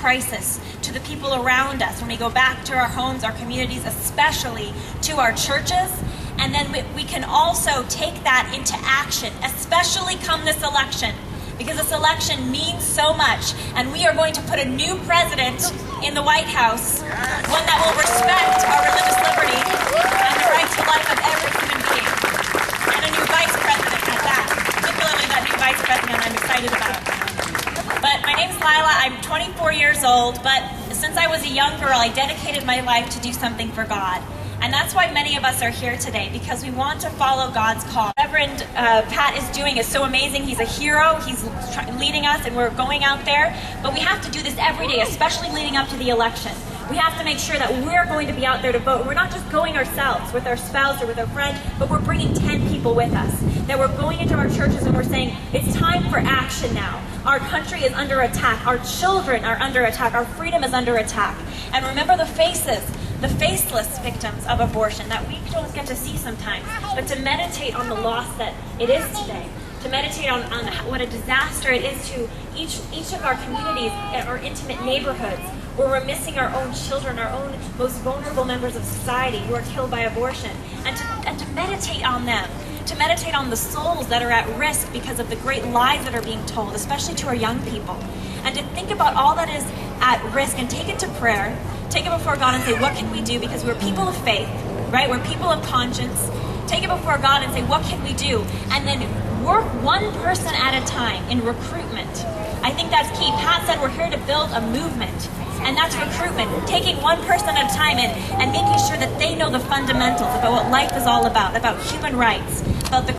crisis to the people around us, when we go back to our homes, our communities, especially to our churches. And then we can also take that into action, especially come this election, because this election means so much. And we are going to put a new president in the White House, one that will respect our religious liberty and the right to life of every human being. And a new vice president at that, particularly that new vice president I'm excited about. But my name's Lila, I'm 24 years old, but since I was a young girl, I dedicated my life to do something for God. And that's why many of us are here today, because we want to follow God's call. Reverend Pat is doing is so amazing. He's a hero. He's leading us, and we're going out there. But we have to do this every day, especially leading up to the election. We have to make sure that we're going to be out there to vote. We're not just going ourselves with our spouse or with our friend, but we're bringing 10 people with us. That we're going into our churches and we're saying, it's time for action now. Our country is under attack. Our children are under attack. Our freedom is under attack. And remember the faces, the faceless victims of abortion that we don't get to see sometimes, but to meditate on the loss that it is today, to meditate on what a disaster it is to each of our communities, our intimate neighborhoods, where we're missing our own children, our own most vulnerable members of society who are killed by abortion, and to meditate on them, to meditate on the souls that are at risk because of the great lies that are being told, especially to our young people, and to think about all that is at risk and take it to prayer. Take it before God and say, what can we do? Because we're people of faith, right? We're people of conscience. Take it before God and say, what can we do? And then work one person at a time in recruitment. I think that's key. Pat said we're here to build a movement, and that's recruitment. Taking one person at a time and making sure that they know the fundamentals about what life is all about human rights, about the